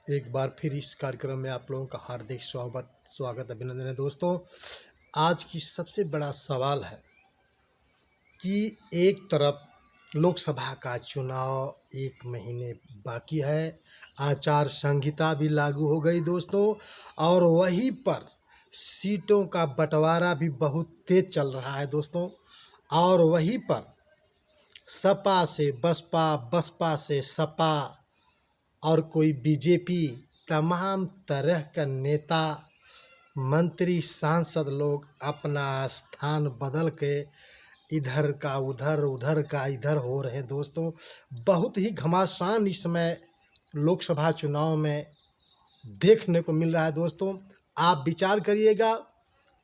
एक बार फिर इस कार्यक्रम में आप लोगों का हार्दिक स्वागत अभिनंदन है दोस्तों। आज की सबसे बड़ा सवाल है कि एक तरफ लोकसभा का चुनाव 1 महीने बाकी है, आचार संहिता भी लागू हो गई दोस्तों, और वहीं पर सीटों का बंटवारा भी बहुत तेज चल रहा है दोस्तों। और वहीं पर सपा से बसपा, बसपा से सपा और कोई बीजेपी, तमाम तरह का नेता, मंत्री, सांसद लोग अपना स्थान बदल के इधर का उधर, उधर का इधर हो रहे हैं दोस्तों। बहुत ही घमासान इस समय लोकसभा चुनाव में देखने को मिल रहा है दोस्तों। आप विचार करिएगा,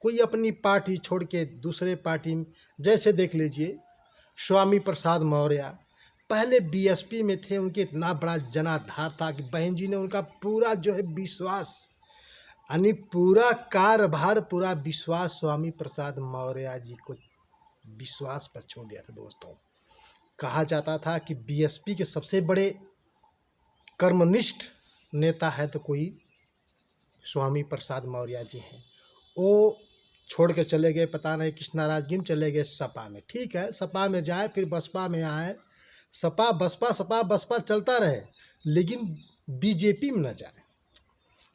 कोई अपनी पार्टी छोड़ के दूसरे पार्टी में, जैसे देख लीजिए स्वामी प्रसाद मौर्य पहले बीएसपी में थे, उनके इतना बड़ा जनाधार था कि बहन जी ने उनका पूरा जो है विश्वास, यानी पूरा कार्यभार, पूरा विश्वास स्वामी प्रसाद मौर्य जी को विश्वास पर छोड़ दिया था दोस्तों। कहा जाता था कि बीएसपी के सबसे बड़े कर्मनिष्ठ नेता है तो कोई स्वामी प्रसाद मौर्य जी हैं। वो छोड़ के चले गए, पता नहीं किस नाराजगी में चले गए सपा में। ठीक है, सपा में जाए, फिर बसपा में आए, सपा बसपा चलता रहे, लेकिन बीजेपी में न जाए,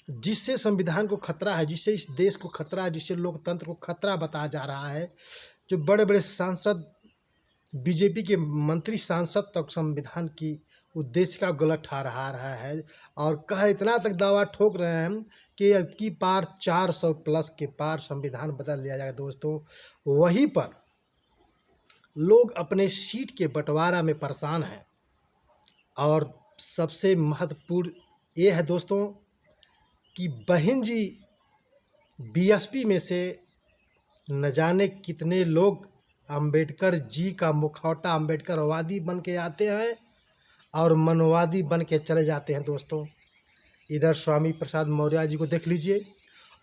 जिससे संविधान को खतरा है, जिससे इस देश को खतरा है, जिससे लोकतंत्र को खतरा बताया जा रहा है। जो बड़े बड़े सांसद, बीजेपी के मंत्री सांसद तक संविधान की उद्देश्य का गलत ठहरा रहा है, और इतना तक दावा ठोक रहे हैं कि अब की पार 400 प्लस के पार संविधान बदल लिया जाएगा दोस्तों। वहीं पर लोग अपने सीट के बंटवारा में परेशान हैं, और सबसे महत्वपूर्ण ये है दोस्तों कि बहन जी बीएसपी में से न जाने कितने लोग अंबेडकर जी का मुखौटा, अंबेडकरवादी बन के आते हैं और मनवादी बन के चले जाते हैं दोस्तों। इधर स्वामी प्रसाद मौर्य जी को देख लीजिए,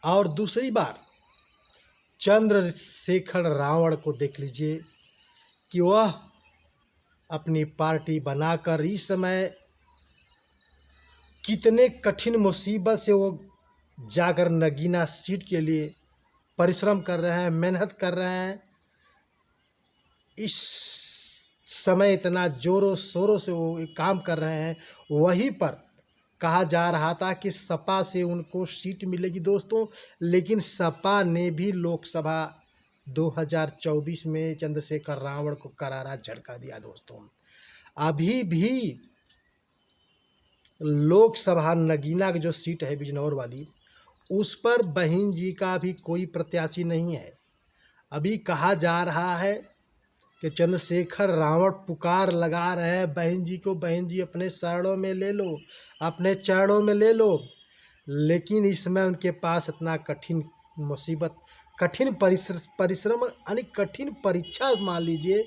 और दूसरी बार चंद्रशेखर रावण को देख लीजिए कि वह अपनी पार्टी बनाकर इस समय कितने कठिन मुसीबत से वो जाकर नगीना सीट के लिए परिश्रम कर रहे हैं, मेहनत कर रहे हैं। इस समय इतना जोरों शोरों से वो काम कर रहे हैं। वहीं पर कहा जा रहा था कि सपा से उनको सीट मिलेगी दोस्तों, लेकिन सपा ने भी लोकसभा 2024 में चंद्रशेखर रावण को करारा झटका दिया दोस्तों। अभी भी लोकसभा नगीना की जो सीट है बिजनौर वाली, उस पर बहन जी का भी कोई प्रत्याशी नहीं है। अभी कहा जा रहा है कि चंद्रशेखर रावण पुकार लगा रहे हैं बहन जी को, बहन जी अपने शरणों में ले लो, अपने चरणों में ले लो। लेकिन इस समय उनके पास इतना कठिन मुसीबत, कठिन परिश्रम यानी कठिन परीक्षा मान लीजिए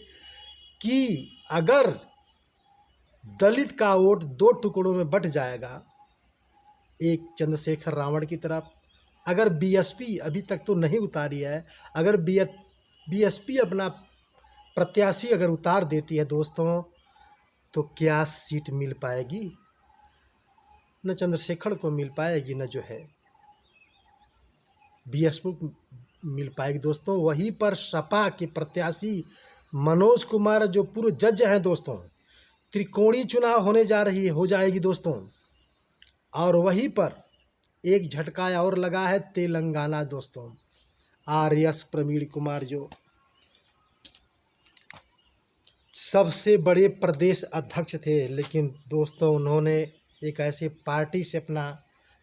कि अगर दलित का वोट 2 टुकड़ों में बंट जाएगा, एक चंद्रशेखर रावण की तरफ, अगर बीएसपी अभी तक तो नहीं उतारी है, अगर बीएसपी अपना प्रत्याशी अगर उतार देती है दोस्तों, तो क्या सीट मिल पाएगी? न चंद्रशेखर को मिल पाएगी, न जो है बीएसपी को मिल पाएगी दोस्तों। वहीं पर सपा के प्रत्याशी मनोज कुमार जो पूर्व जज हैं दोस्तों, त्रिकोणीय चुनाव हो जाएगी दोस्तों। और वहीं पर एक झटका और लगा है तेलंगाना दोस्तों। आरएस प्रवीण कुमार जो सबसे बड़े प्रदेश अध्यक्ष थे, लेकिन दोस्तों उन्होंने एक ऐसे पार्टी से अपना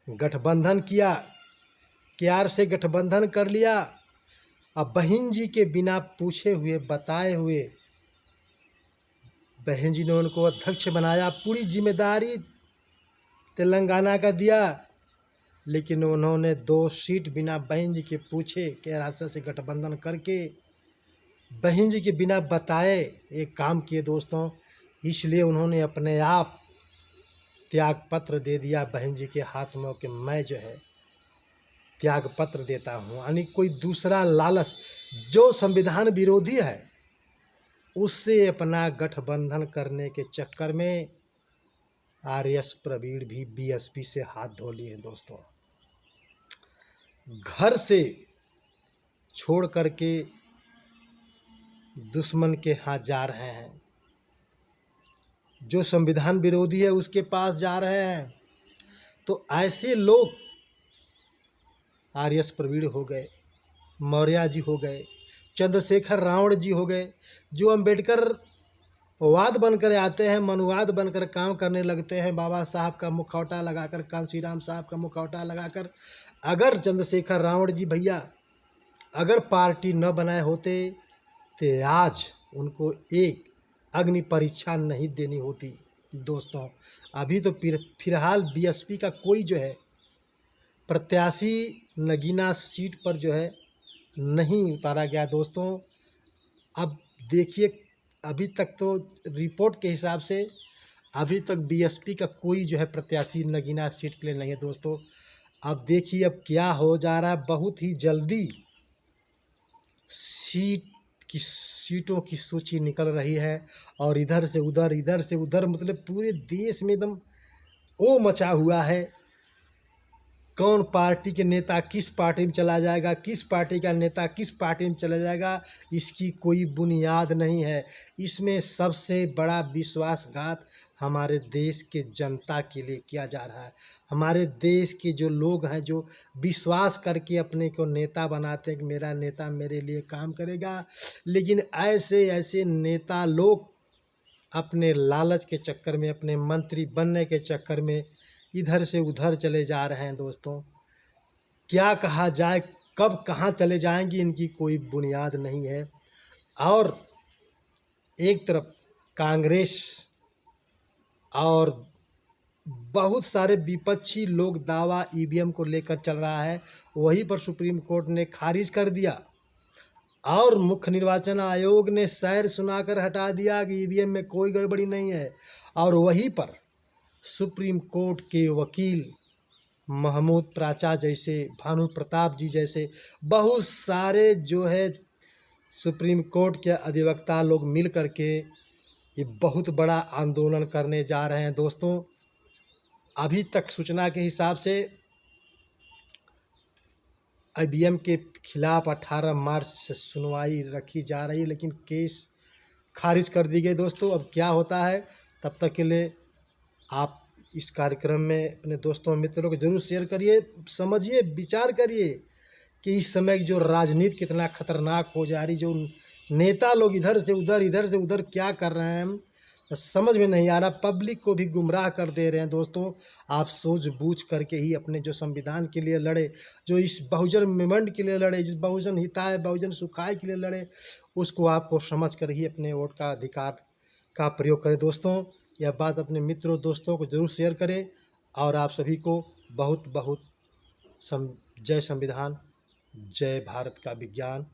गठबंधन किया, केआर से गठबंधन कर लिया। अब बहन जी के बिना पूछे हुए, बताए हुए बहन जी ने उनको अध्यक्ष बनाया, पूरी जिम्मेदारी तेलंगाना का दिया, लेकिन उन्होंने 2 सीट बिना बहन जी के पूछे केआर से गठबंधन करके, बहन जी के बिना बताए एक काम किए दोस्तों। इसलिए उन्होंने अपने आप त्याग पत्र दे दिया बहन जी के हाथ में कि मैं जो है त्याग पत्र देता हूँ। यानी कोई दूसरा लालच जो संविधान विरोधी है, उससे अपना गठबंधन करने के चक्कर में आरएस प्रवीण भी बीएसपी से हाथ धो लिए दोस्तों। घर से छोड़ करके दुश्मन के हाथ जा रहे हैं, जो संविधान विरोधी है उसके पास जा रहे हैं। तो ऐसे लोग आरएस प्रवीण हो गए, मौर्य जी हो गए, चंद्रशेखर रावण जी हो गए, जो अंबेडकर वाद बनकर आते हैं, मनुवाद बनकर काम करने लगते हैं, बाबा साहब का मुखौटा लगाकर, कांशीराम साहब का मुखौटा लगाकर। अगर चंद्रशेखर रावण जी भैया अगर पार्टी न बनाए होते तो आज उनको एक अग्नि परीक्षा नहीं देनी होती दोस्तों। अभी तो फिलहाल बीएसपी का कोई जो है प्रत्याशी नगीना सीट पर जो है नहीं उतारा गया दोस्तों। अब देखिए, अभी तक तो रिपोर्ट के हिसाब से अभी तक बीएसपी का कोई जो है प्रत्याशी नगीना सीट के लिए नहीं है दोस्तों। अब देखिए अब क्या हो जा रहा है। बहुत ही जल्दी सीटों की सूची निकल रही है और इधर से उधर मतलब पूरे देश में एकदम ओ मचा हुआ है। कौन पार्टी के नेता किस पार्टी में चला जाएगा, किस पार्टी का नेता किस पार्टी में चला जाएगा, इसकी कोई बुनियाद नहीं है। इसमें सबसे बड़ा विश्वासघात हमारे देश के जनता के लिए किया जा रहा है। हमारे देश के जो लोग हैं, जो विश्वास करके अपने को नेता बनाते हैं कि मेरा नेता मेरे लिए काम करेगा, लेकिन ऐसे नेता लोग अपने लालच के चक्कर में, अपने मंत्री बनने के चक्कर में इधर से उधर चले जा रहे हैं दोस्तों। क्या कहा जाए, कब कहाँ चले जाएंगे इनकी कोई बुनियाद नहीं है। और एक तरफ कांग्रेस और बहुत सारे विपक्षी लोग दावा ईवीएम को लेकर चल रहा है, वहीं पर सुप्रीम कोर्ट ने खारिज कर दिया और मुख्य निर्वाचन आयोग ने सैर सुनाकर हटा दिया कि ईवीएम में कोई गड़बड़ी नहीं है। और वहीं पर सुप्रीम कोर्ट के वकील महमूद प्राचा जैसे, भानु प्रताप जी जैसे बहुत सारे जो है सुप्रीम कोर्ट के अधिवक्ता लोग मिल करके ये बहुत बड़ा आंदोलन करने जा रहे हैं दोस्तों। अभी तक सूचना के हिसाब से ईवीएम के खिलाफ 18 मार्च से सुनवाई रखी जा रही है, लेकिन केस खारिज कर दी गई दोस्तों। अब क्या होता है, तब तक के लिए आप इस कार्यक्रम में अपने दोस्तों मित्रों को जरूर शेयर करिए, समझिए, विचार करिए कि इस समय जो राजनीति कितना खतरनाक हो जा रही, जो नेता लोग इधर से उधर क्या कर रहे हैं समझ में नहीं आ रहा। पब्लिक को भी गुमराह कर दे रहे हैं दोस्तों। आप सूझबूझ करके ही अपने जो संविधान के लिए लड़े, जो इस बहुजन मूवमेंट के लिए लड़े, जिस बहुजन हिताय बहुजन सुखाय के लिए लड़े, उसको आपको समझ कर ही अपने वोट का अधिकार का प्रयोग करें दोस्तों। यह बात अपने मित्रों दोस्तों को जरूर शेयर करें। और आप सभी को बहुत बहुत जय संविधान, जय भारत का विज्ञान।